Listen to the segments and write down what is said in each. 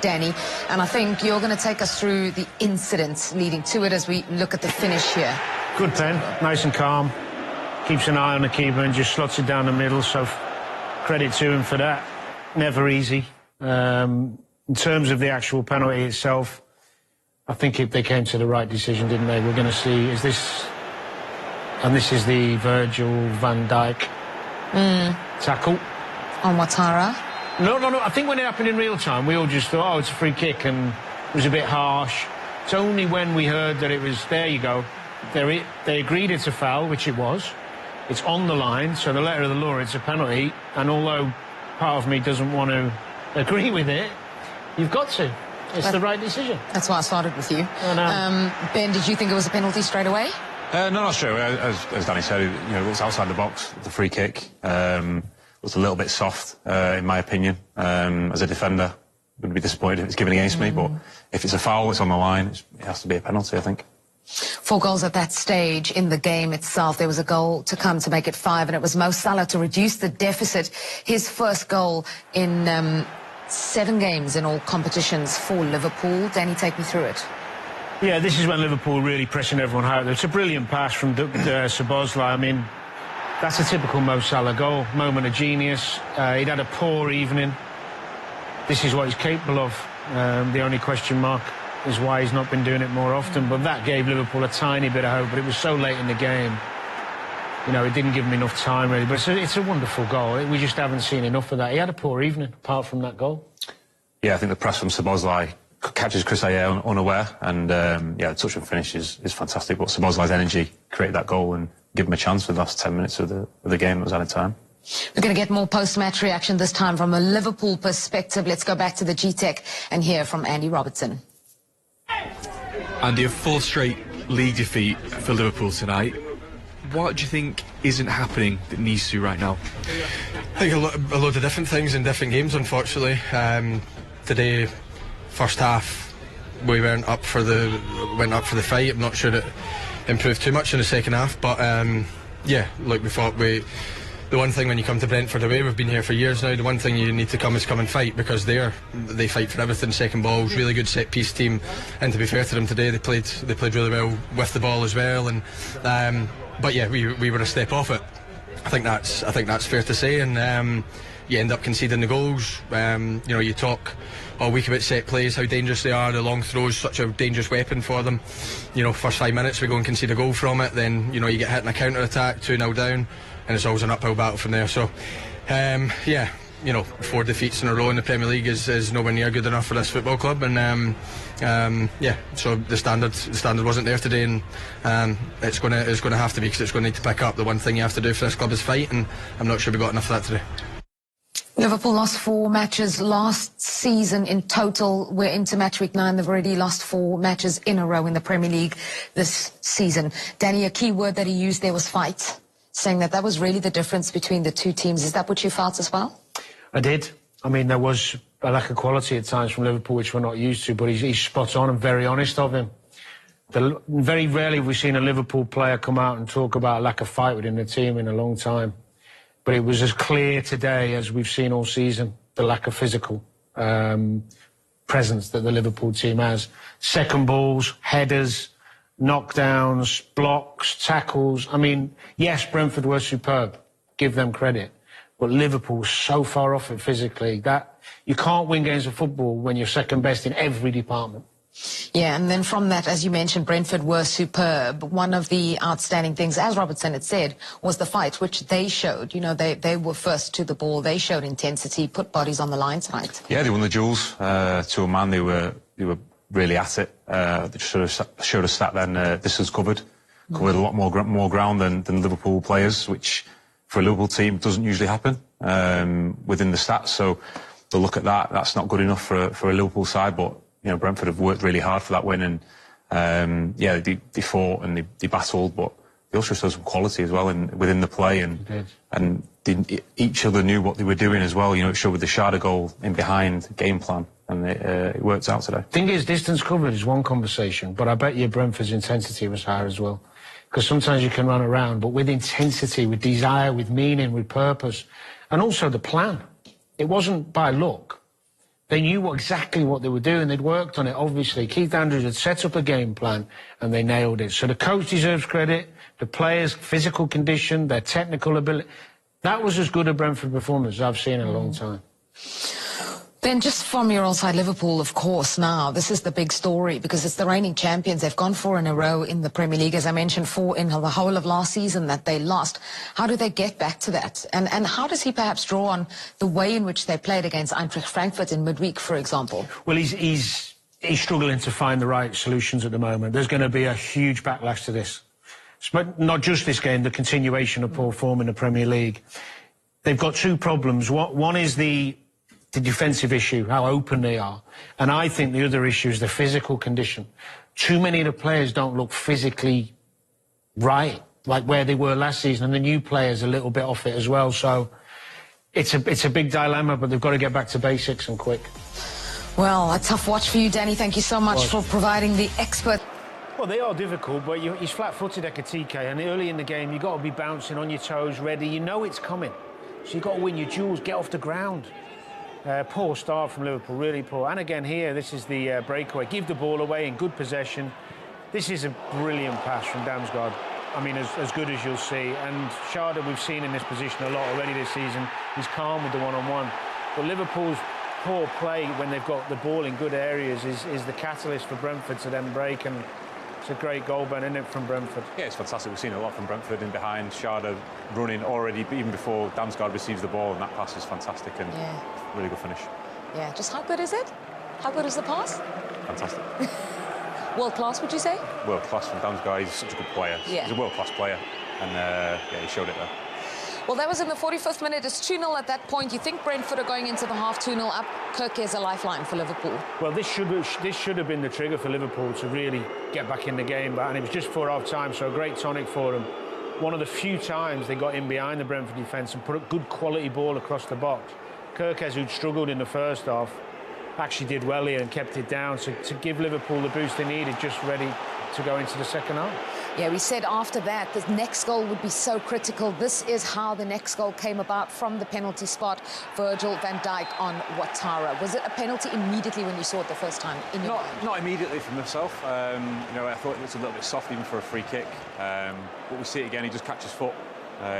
Danny, and I think you're going to take us through the incidents leading to it as we look at the finish here. Good pen, nice and calm, keeps an eye on the keeper and just slots it down the middle, so credit to him for that. Never easy. In terms of the actual penalty itself, I think they came to the right decision, didn't they? We're going to see, is this... And this is the Virgil van Dijk tackle. On Ouattara? No. I think when it happened in real time, we all just thought, oh, it's a free kick, and it was a bit harsh. It's only when we heard that it was, there you go, they agreed it's a foul, which it was. It's on the line, so the letter of the law, it's a penalty. And although part of me doesn't want to agree with it, you've got to. It's the right decision. That's why I started with you. Ben, did you think it was a penalty straight away? No, not sure. As Danny said, it was outside the box, the free kick. Was a little bit soft, in my opinion. As a defender, would be disappointed if it's given against me, but if it's a foul, it's on the line. It has to be a penalty, I think. 4 goals at that stage in the game itself. There was a goal to come to make it 5, and it was Mo Salah to reduce the deficit. His first goal in 7 games in all competitions for Liverpool. Danny, take me through it. Yeah, this is when Liverpool really pressing everyone out. It's a brilliant pass from Szoboszlai. I mean, that's a typical Mo Salah goal. Moment of genius. He'd had a poor evening. This is what he's capable of. The only question mark is why he's not been doing it more often. But that gave Liverpool a tiny bit of hope. But it was so late in the game. It didn't give him enough time, really. But it's a wonderful goal. We just haven't seen enough of that. He had a poor evening, apart from that goal. Yeah, I think the press from Szoboszlai catches Chris Ayer unaware, and the touch and finish is fantastic. But Szoboszlai's energy created that goal and give him a chance for the last 10 minutes of the game that was added time. We're going to get more post-match reaction this time from a Liverpool perspective. Let's go back to the G-Tech and hear from Andy Robertson. Andy, a 4th straight league defeat for Liverpool tonight. What do you think isn't happening that needs to right now? I think a load of different things in different games, unfortunately. Today, first half, we went up for the fight. I'm not sure it improved too much in the second half, but like we thought, the one thing when you come to Brentford away, we've been here for years now, the one thing you need to come and fight, because they fight for everything. Second balls, really good set piece team, and to be fair to them today, they played really well with the ball as well. And but yeah, we were a step off it. I think that's fair to say, and you end up conceding the goals. You talk all week about set plays, how dangerous they are, the long throws, such a dangerous weapon for them. First 5 minutes we go and concede a goal from it, then you get hit in a counter attack, 2-0 down, and it's always an uphill battle from there. So 4 defeats in a row in the Premier League is nowhere near good enough for this football club, and so the standard wasn't there today, and it's going to have to be, because it's going to need to pick up. The one thing you have to do for this club is fight, and I'm not sure we got enough of that today. Liverpool lost 4 matches last season in total. We're into match week 9. They've already lost 4 matches in a row in the Premier League this season. Danny, a key word that he used there was fight, saying that was really the difference between the 2 teams. Is that what you felt as well? I did. I mean, there was a lack of quality at times from Liverpool, which we're not used to, but he's spot on and very honest of him. Very rarely have we seen a Liverpool player come out and talk about a lack of fight within the team in a long time. But it was as clear today as we've seen all season, the lack of physical presence that the Liverpool team has. Second balls, headers, knockdowns, blocks, tackles. I mean, yes, Brentford were superb. Give them credit. But Liverpool was so far off it physically that you can't win games of football when you're second best in every department. Yeah, and then from that, as you mentioned, Brentford were superb. One of the outstanding things, as Robertson had said, was the fight, which they showed. They were first to the ball. They showed intensity, put bodies on the line tonight. Yeah, they won the duels to a man. They were really at it. They showed a stat then, distance covered a lot more ground than Liverpool players, which for a Liverpool team doesn't usually happen within the stats. So to look at that, that's not good enough for a Liverpool side, but Brentford have worked really hard for that win, and they fought and they battled, but they also showed some quality as well within the play, and each other knew what they were doing as well. It showed with the Sharda goal in behind game plan, and it worked out today. Thing is, distance covered is one conversation, but I bet you Brentford's intensity was higher as well, because sometimes you can run around, but with intensity, with desire, with meaning, with purpose, and also the plan. It wasn't by luck. They knew exactly what they were doing. They'd worked on it, obviously. Keith Andrews had set up a game plan, and they nailed it. So the coach deserves credit, the players' physical condition, their technical ability. That was as good a Brentford performance as I've seen in a long time. Then just from your old side, Liverpool, of course, now, this is the big story because it's the reigning champions. They've gone 4 in a row in the Premier League, as I mentioned, 4 in the whole of last season that they lost. How do they get back to that? And how does he perhaps draw on the way in which they played against Eintracht Frankfurt in midweek, for example? Well, he's struggling to find the right solutions at the moment. There's going to be a huge backlash to this. But not just this game, the continuation of poor form in the Premier League. They've got 2 problems. One is the defensive issue, how open they are. And I think the other issue is the physical condition. Too many of the players don't look physically right, like where they were last season, and the new players a little bit off it as well. So it's a big dilemma, but they've got to get back to basics and quick. Well, a tough watch for you, Danny. Thank you so much for providing the expert. Well, they are difficult, but he's flat-footed, Ekitike, and early in the game, you've got to be bouncing on your toes, ready. You know it's coming. So you've got to win your duels, get off the ground. Poor start from Liverpool, really poor. And again here, this is the breakaway. Give the ball away in good possession. This is a brilliant pass from Damsgaard. I mean, as good as you'll see. And Sharda, we've seen in this position a lot already this season. He's calm with the one-on-one. But Liverpool's poor play when they've got the ball in good areas is the catalyst for Brentford to then break. And it's a great goal, Ben, isn't it, from Brentford? Yeah, it's fantastic. We've seen a lot from Brentford in behind. Sharda running already, even before Damsgaard receives the ball, and that pass is fantastic and really good finish. Yeah, just how good is it? How good is the pass? Fantastic. World class, would you say? World class from Damsgaard. He's such a good player. Yeah. He's a world class player, and yeah, he showed it there. Well, that was in the 45th minute. It's 2-0 at that point. You think Brentford are going into the half 2-0 up? Kirk is a lifeline for Liverpool. Well, this should have been the trigger for Liverpool to really get back in the game, and it was just for half-time, so a great tonic for them. One of the few times they got in behind the Brentford defence and put a good quality ball across the box. Kirkes, who'd struggled in the first half, actually did well here and kept it down to give Liverpool the boost they needed, just ready to go into the second half. Yeah, we said after that the next goal would be so critical. This is how the next goal came about from the penalty spot. Virgil van Dijk on Ouattara. Was it a penalty immediately when you saw it the first time in your mind? Not immediately for myself. You know, I thought it was a little bit soft even for a free kick. But we see it again. He just catches foot,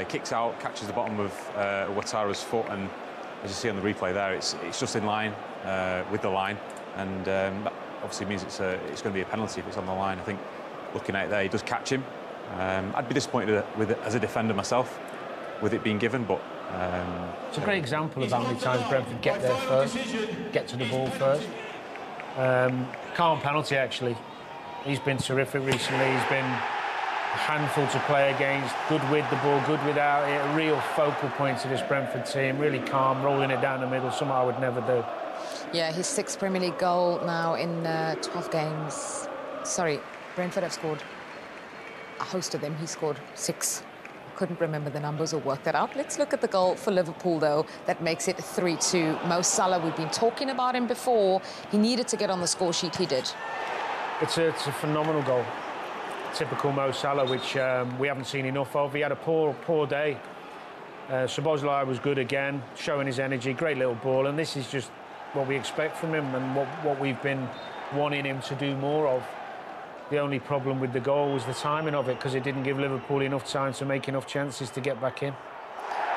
kicks out, catches the bottom of Ouattara's foot, and as you see on the replay there, it's just in line with the line, and that obviously means it's going to be a penalty if it's on the line. I think looking at it there, he does catch him. I'd be disappointed with it as a defender myself, with it being given, but it's a great example of how many times Brentford get there first, get to the ball first. Calm penalty, actually. He's been terrific recently. He's been a handful to play against, good with the ball, good without it, a real focal point to this Brentford team, really calm, rolling it down the middle, something I would never do. Yeah, his 6th Premier League goal now in 12 games. Sorry, Brentford have scored a host of them. He scored 6. Couldn't remember the numbers or work that out. Let's look at the goal for Liverpool, though. That makes it 3-2. Mo Salah, we've been talking about him before. He needed to get on the score sheet. He did. It's a phenomenal goal. Typical Mo Salah, which we haven't seen enough of. He had a poor day. Szoboszlai was good again, showing his energy. Great little ball, and this is just what we expect from him and what we've been wanting him to do more of. The only problem with the goal was the timing of it, because it didn't give Liverpool enough time to make enough chances to get back in.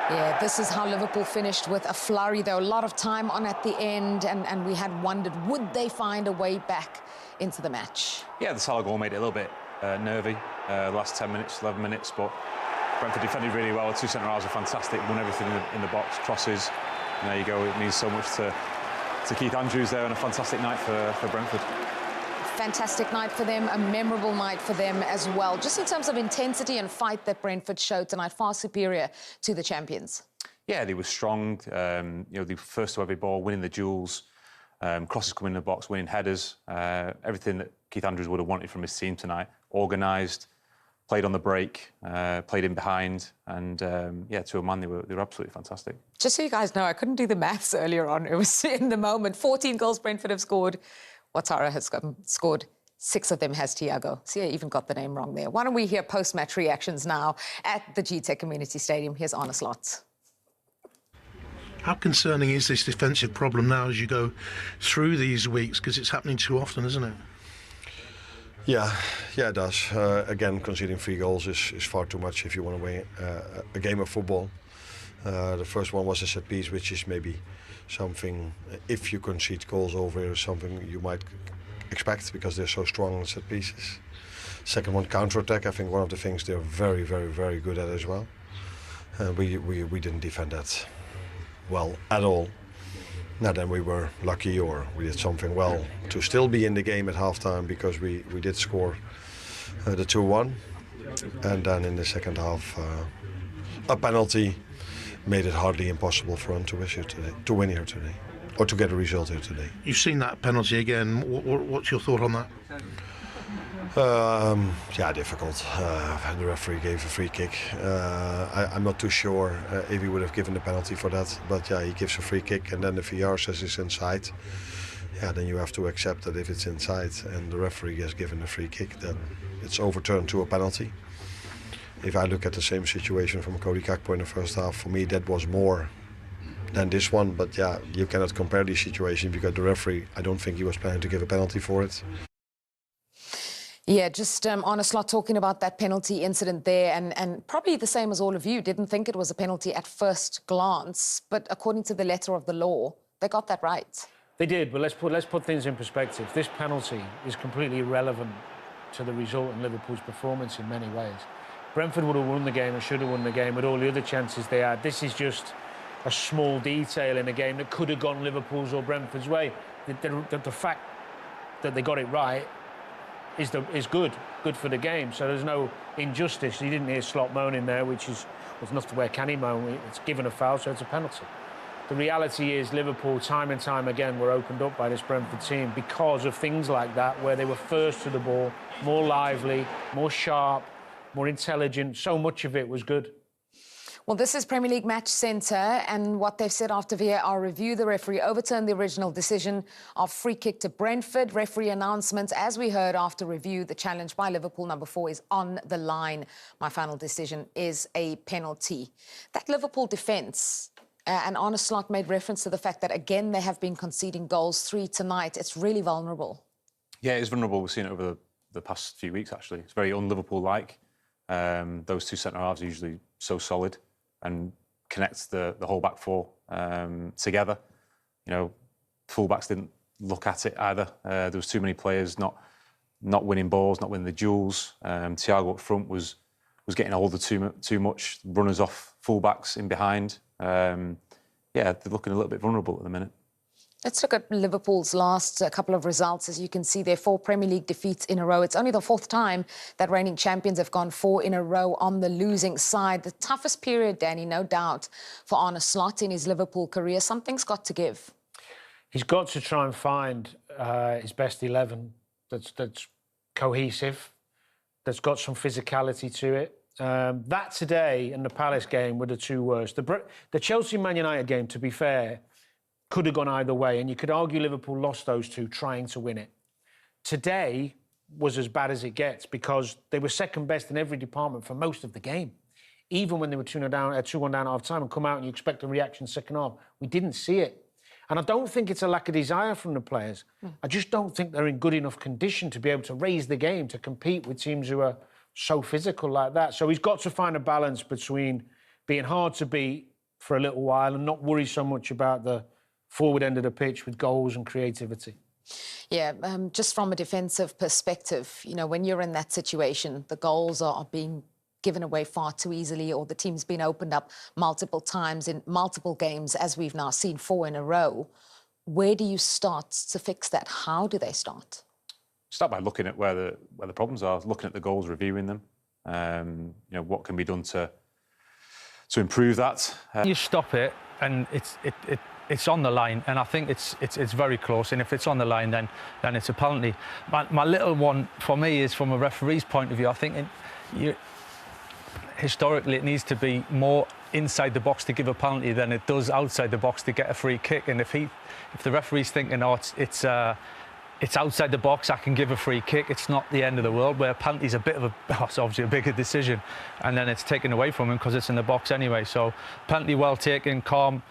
Yeah, this is how Liverpool finished, with a flurry, though. A lot of time on at the end, and we had wondered, would they find a way back into the match? Yeah, the Salah goal made it a little bit nervy, the last 10 minutes, 11 minutes, but Brentford defended really well. The 2 centre-halves were fantastic, won everything in the box, crosses, and there you go. It means so much to Keith Andrews there, and a fantastic night for Brentford. Fantastic night for them, a memorable night for them as well. Just in terms of intensity and fight that Brentford showed tonight, far superior to the champions. Yeah, they were strong. You know, they were first to every ball, winning the duels, crosses coming in the box, winning headers. Everything that Keith Andrews would have wanted from his team tonight. Organised, played on the break, played in behind, and yeah, to a man, they were absolutely fantastic. Just so you guys know, I couldn't do the maths earlier on. It was in the moment. 14 goals Brentford have scored. Ouattara has scored 6 of them has Thiago. See, I even got the name wrong there. Why don't we hear post-match reactions now at the GTech Community Stadium? Here's Arne Slot. How concerning is this defensive problem now as you go through these weeks? Because it's happening too often, isn't it? Yeah, it does. Again, conceding 3 goals is far too much if you want to win a game of football. The first one was a set piece, which is maybe something, if you concede goals over, something you might expect because they're so strong on set pieces. Second one, counter-attack. I think one of the things they're very, very, very good at as well. We didn't defend that well at all. Now then we were lucky, or we did something well to still be in the game at halftime, because we did score the 2-1, and then in the second half a penalty made it hardly impossible for them to win here today, or to get a result here today. You've seen that penalty again. What's your thought on that? Yeah, difficult. The referee gave a free kick. I'm not too sure if he would have given the penalty for that, but yeah, he gives a free kick, and then the VR says it's inside. Yeah, then you have to accept that if it's inside and the referee has given a free kick, then it's overturned to a penalty. If I look at the same situation from Cody Gakpo in the first half, for me that was more than this one, but yeah, you cannot compare these situations because the referee, I don't think he was planning to give a penalty for it. Yeah, just Arne Slot talking about that penalty incident there, and probably the same as all of you, didn't think it was a penalty at first glance, but according to the letter of the law, they got that right. They did, but let's put things in perspective. This penalty is completely irrelevant to the result and Liverpool's performance in many ways. Brentford would have won the game and should have won the game with all the other chances they had. This is just a small detail in a game that could have gone Liverpool's or Brentford's way. The fact that they got it right is good for the game. So there's no injustice. You didn't hear Slot moaning there, which is, well, it's not where can he moan? It's given a foul, so it's a penalty. The reality is Liverpool, time and time again, were opened up by this Brentford team because of things like that, where they were first to the ball, more lively, more sharp, more intelligent. So much of it was good. Well, this is Premier League Match Centre, and what they've said after VAR review, the referee overturned the original decision of free kick to Brentford. Referee announcements, as we heard after review, the challenge by Liverpool number 4 is on the line. My final decision is a penalty. That Liverpool defence, and Arne Slot made reference to the fact that, again, they have been conceding goals 3 tonight. It's really vulnerable. Yeah, it's vulnerable. We've seen it over the past few weeks, actually. It's very un-Liverpool-like. Those two centre-halves are usually so solid and connects the whole back 4 together. You know, full-backs didn't look at it either. There was too many players not winning balls, not winning the duels. Thiago up front was getting older too much. Runners off full-backs in behind. Yeah, they're looking a little bit vulnerable at the minute. Let's look at Liverpool's last couple of results. As you can see, their 4 Premier League defeats in a row. It's only the 4th time that reigning champions have gone 4 in a row on the losing side. The toughest period, Danny, no doubt, for Arne Slot in his Liverpool career. Something's got to give. He's got to try and find his best 11 that's cohesive, that's got some physicality to it. That today and the Palace game were the 2 worst. The Chelsea-Man United game, to be fair, could have gone either way, and you could argue Liverpool lost those 2 trying to win it. Today was as bad as it gets because they were second best in every department for most of the game. Even when they were 2-1 down at half-time and come out and you expect a reaction second half, we didn't see it. And I don't think it's a lack of desire from the players. I just don't think they're in good enough condition to be able to raise the game, to compete with teams who are so physical like that. So he's got to find a balance between being hard to beat for a little while and not worry so much about the forward end of the pitch with goals and creativity. Yeah, just from a defensive perspective, you know, when you're in that situation, the goals are being given away far too easily, or the team's been opened up multiple times in multiple games, as we've now seen 4 in a row. Where do you start to fix that? How do they start? Start by looking at where the problems are, looking at the goals, reviewing them. You know, what can be done to improve that. You stop it, and it's on the line, and I think it's very close. And if it's on the line, then it's a penalty. My little one for me is from a referee's point of view. I think historically it needs to be more inside the box to give a penalty than it does outside the box to get a free kick. And if the referee's thinking, oh, it's outside the box, I can give a free kick, it's not the end of the world, where a penalty's it's obviously a bigger decision, and then it's taken away from him because it's in the box anyway. So penalty well taken, calm,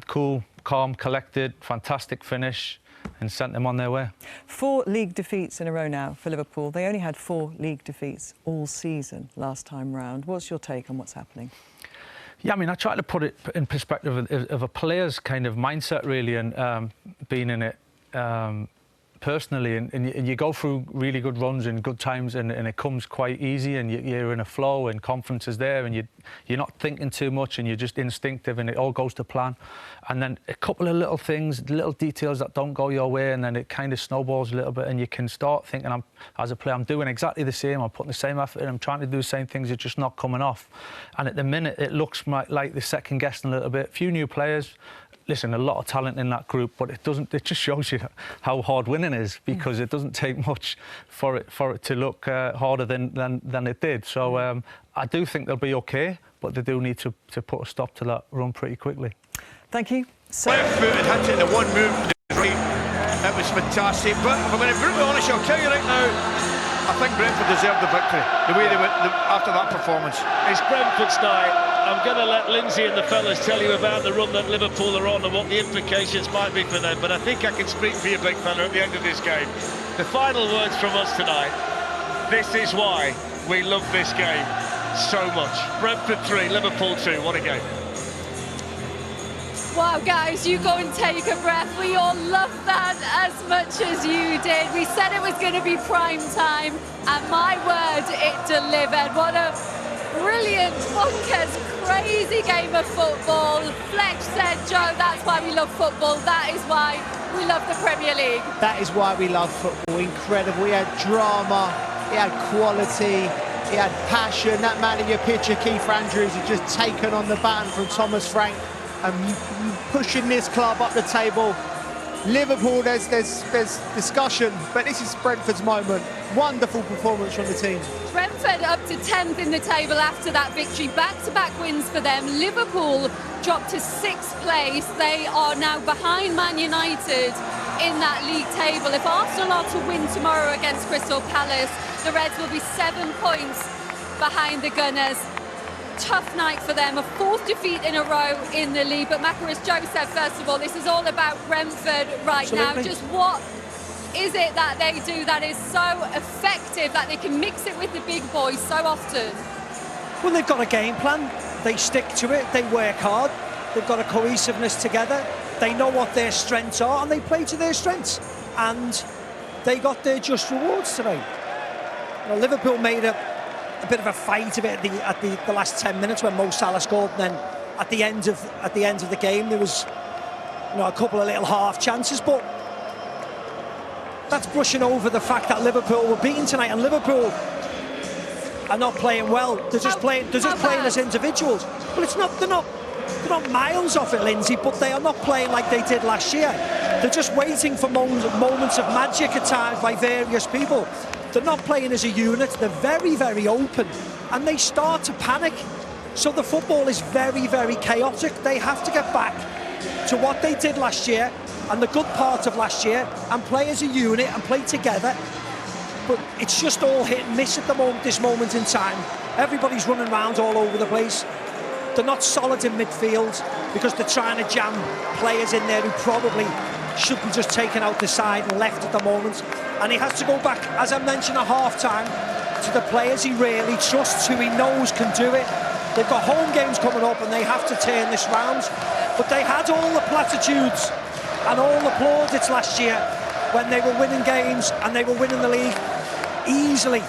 cool, calm, collected, fantastic finish, and sent them on their way. 4 league defeats in a row now for Liverpool. They only had 4 league defeats all season last time round. What's your take on what's happening? Yeah, I mean, I try to put it in perspective of a player's kind of mindset, really, and being in it personally. And you go through really good runs and good times, and it comes quite easy, and you're in a flow, and confidence is there, and you're not thinking too much, and you're just instinctive, and it all goes to plan. And then a couple of little things, little details that don't go your way, and then it kind of snowballs a little bit, and you can start thinking, as a player, I'm doing exactly the same, I'm putting the same effort in, I'm trying to do the same things, it's just not coming off. And at the minute, it looks like they're second guessing a little bit. A few new players. Listen, a lot of talent in that group, but it just shows you how hard winning is, because it doesn't take much for it to look harder than it did. So I do think they'll be okay, but they do need to put a stop to that run pretty quickly. Thank you. Left-footed, hit it in the one move to the right. That was fantastic. But if I'm going to be brutally honest, I'll tell you right now, I think Brentford deserved the victory, the way they went after that performance. It's Brentford's night. I'm going to let Lindsay and the fellas tell you about the run that Liverpool are on and what the implications might be for them, but I think I can speak for you, big fella, at the end of this game. The final words from us tonight: this is why we love this game so much. Brentford 3, Liverpool 2, what a game. Wow, guys, you go and take a breath. We all love that as much as you did. We said it was going to be prime time, and my word, it delivered. What a brilliant, bonkers, crazy game of football. Fletch said, Joe, that's why we love football. That is why we love the Premier League. That is why we love football. Incredible. He had drama, he had quality, he had passion. That man in your picture, Keith Andrews, had just taken on the baton from Thomas Frank and pushing this club up the table. Liverpool, there's discussion, but this is Brentford's moment. Wonderful performance from the team. Brentford up to 10th in the table after that victory. Back-to-back wins for them. Liverpool dropped to 6th place. They are now behind Man United in that league table. If Arsenal are to win tomorrow against Crystal Palace, the Reds will be 7 points behind the Gunners. Tough night for them, a 4th defeat in a row in the league. But Macca, as Joe said, first of all, this is all about Brentford right now. Just what is it that they do that is so effective, that they can mix it with the big boys so often? Well, they've got a game plan, they stick to it, they work hard, they've got a cohesiveness together, they know what their strengths are, and they play to their strengths, and they got their just rewards today. You know, Liverpool made a bit of a fight of it at the last 10 minutes when Mo Salah scored, and then at the end of the game there was, you know, a couple of little half chances, but that's brushing over the fact that Liverpool were beaten tonight, and Liverpool are not playing well. They're just playing as individuals. Well, they're not miles off it, Lindsay, but they are not playing like they did last year. They're just waiting for moments of magic at times by various people. They're not playing as a unit. They're very, very open, and they start to panic. So the football is very, very chaotic. They have to get back to what they did last year and the good part of last year and play as a unit and play together. But it's just all hit and miss at this moment in time. Everybody's running around all over the place. They're not solid in midfield because they're trying to jam players in there who probably should be just taken out the side and left at the moment. And he has to go back, as I mentioned at half-time, to the players he really trusts, who he knows can do it. They've got home games coming up and they have to turn this round. But they had all the platitudes and all the plaudits last year when they were winning games and they were winning the league easily.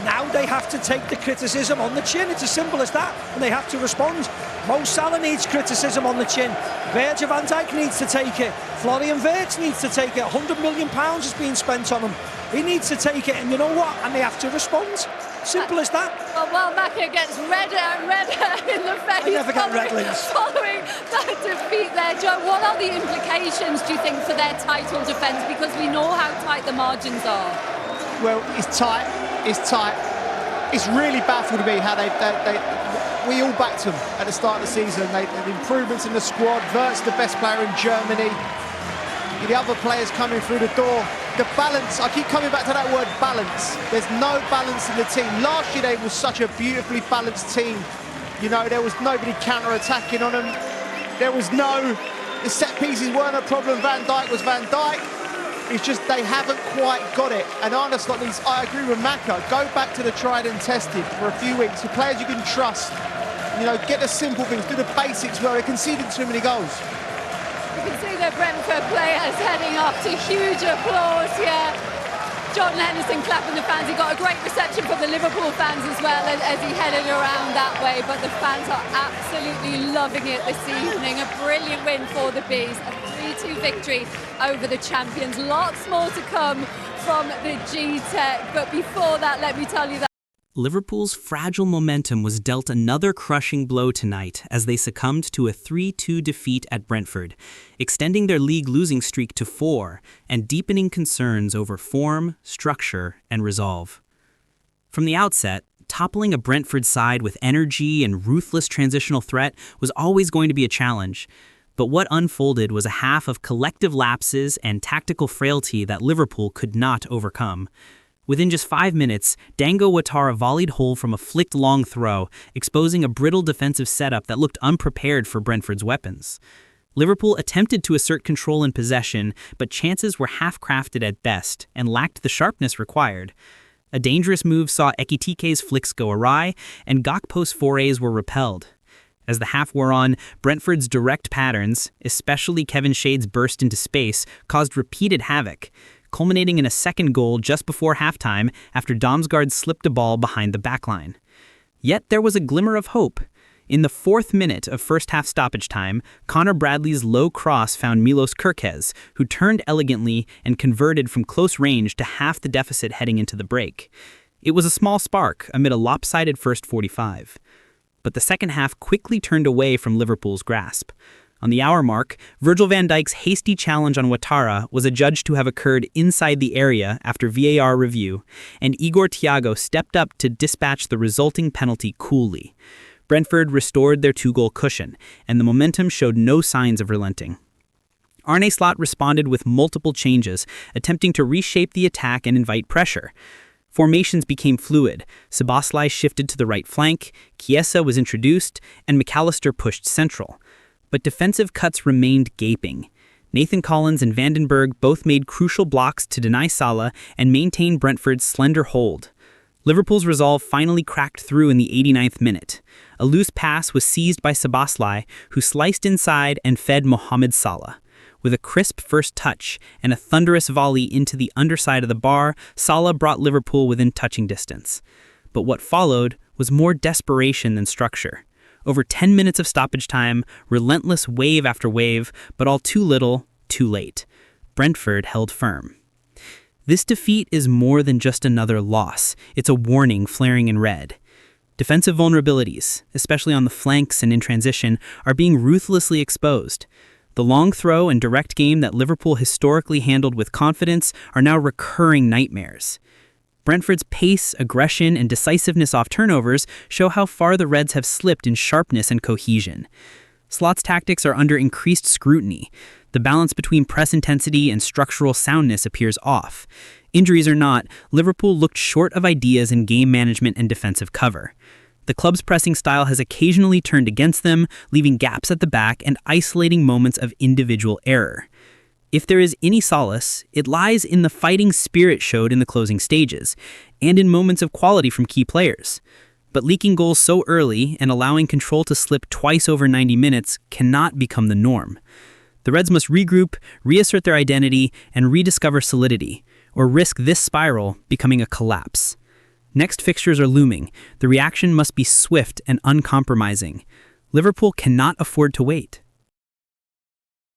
Now they have to take the criticism on the chin. It's as simple as that, and they have to respond. Mo Salah needs criticism on the chin. Virgil van Dijk needs to take it. Florian Wirtz needs to take it. £100 million is being spent on him. He needs to take it, and you know what? And they have to respond. Simple as that. Well, Macca gets redder and redder in the face. I never get red links. Following that defeat there, Joe, what are the implications, do you think, for their title defence? Because we know how tight the margins are. Well, it's tight. It's tight. It's really baffled me how we all backed them at the start of the season. The improvements in the squad. Wirtz, the best player in Germany. The other players coming through the door. The balance, I keep coming back to that word, balance. There's no balance in the team. Last year they was such a beautifully balanced team. You know, there was nobody counter-attacking on them. There was no The set pieces weren't a problem. Van Dijk was Van Dijk. It's just they haven't quite got it. And Arne Slot needs, I agree with Maka, go back to the tried and tested for a few weeks. The players you can trust, you know, get the simple things, do the basics where they're conceding too many goals. You can see the Brentford players heading up to huge applause here. John Henderson clapping the fans. He got a great reception from the Liverpool fans as well as he headed around that way. But the fans are absolutely loving it this evening. A brilliant win for the Bees. A 3-2 victory over the champions. Lots more to come from the G-Tech. But before that, let me tell you that Liverpool's fragile momentum was dealt another crushing blow tonight as they succumbed to a 3-2 defeat at Brentford, extending their league losing streak to 4 and deepening concerns over form, structure, and resolve. From the outset, toppling a Brentford side with energy and ruthless transitional threat was always going to be a challenge. But what unfolded was a half of collective lapses and tactical frailty that Liverpool could not overcome. Within just 5 minutes, Dango Ouattara volleyed whole from a flicked long throw, exposing a brittle defensive setup that looked unprepared for Brentford's weapons. Liverpool attempted to assert control and possession, but chances were half-crafted at best and lacked the sharpness required. A dangerous move saw Ekitike's flicks go awry, and Gakpo's forays were repelled. As the half wore on, Brentford's direct patterns, especially Kevin Shade's burst into space, caused repeated havoc, culminating in a second goal just before halftime after Damsgaard slipped a ball behind the backline. Yet there was a glimmer of hope. In the 4th minute of first-half stoppage time, Connor Bradley's low cross found Milos Kerkez, who turned elegantly and converted from close range to half the deficit heading into the break. It was a small spark amid a lopsided first 45. But the second half quickly turned away from Liverpool's grasp. On the hour mark, Virgil van Dijk's hasty challenge on Ouattara was adjudged to have occurred inside the area after VAR review, and Igor Thiago stepped up to dispatch the resulting penalty coolly. Brentford restored their 2-goal cushion, and the momentum showed no signs of relenting. Arne Slot responded with multiple changes, attempting to reshape the attack and invite pressure. Formations became fluid. Szoboszlai shifted to the right flank, Chiesa was introduced, and McAllister pushed central. But defensive cuts remained gaping. Nathan Collins and Vandenberg both made crucial blocks to deny Salah and maintain Brentford's slender hold. Liverpool's resolve finally cracked through in the 89th minute. A loose pass was seized by Szoboszlai, who sliced inside and fed Mohamed Salah. With a crisp first touch and a thunderous volley into the underside of the bar, Salah brought Liverpool within touching distance. But what followed was more desperation than structure. Over 10 minutes of stoppage time, relentless wave after wave, but all too little, too late. Brentford held firm. This defeat is more than just another loss. It's a warning flaring in red. Defensive vulnerabilities, especially on the flanks and in transition, are being ruthlessly exposed. The long throw and direct game that Liverpool historically handled with confidence are now recurring nightmares. Brentford's pace, aggression, and decisiveness off turnovers show how far the Reds have slipped in sharpness and cohesion. Slot's tactics are under increased scrutiny. The balance between press intensity and structural soundness appears off. Injuries or not, Liverpool looked short of ideas in game management and defensive cover. The club's pressing style has occasionally turned against them, leaving gaps at the back and isolating moments of individual error. If there is any solace, it lies in the fighting spirit showed in the closing stages, and in moments of quality from key players. But leaking goals so early and allowing control to slip twice over 90 minutes cannot become the norm. The Reds must regroup, reassert their identity, and rediscover solidity, or risk this spiral becoming a collapse. Next fixtures are looming. The reaction must be swift and uncompromising. Liverpool cannot afford to wait.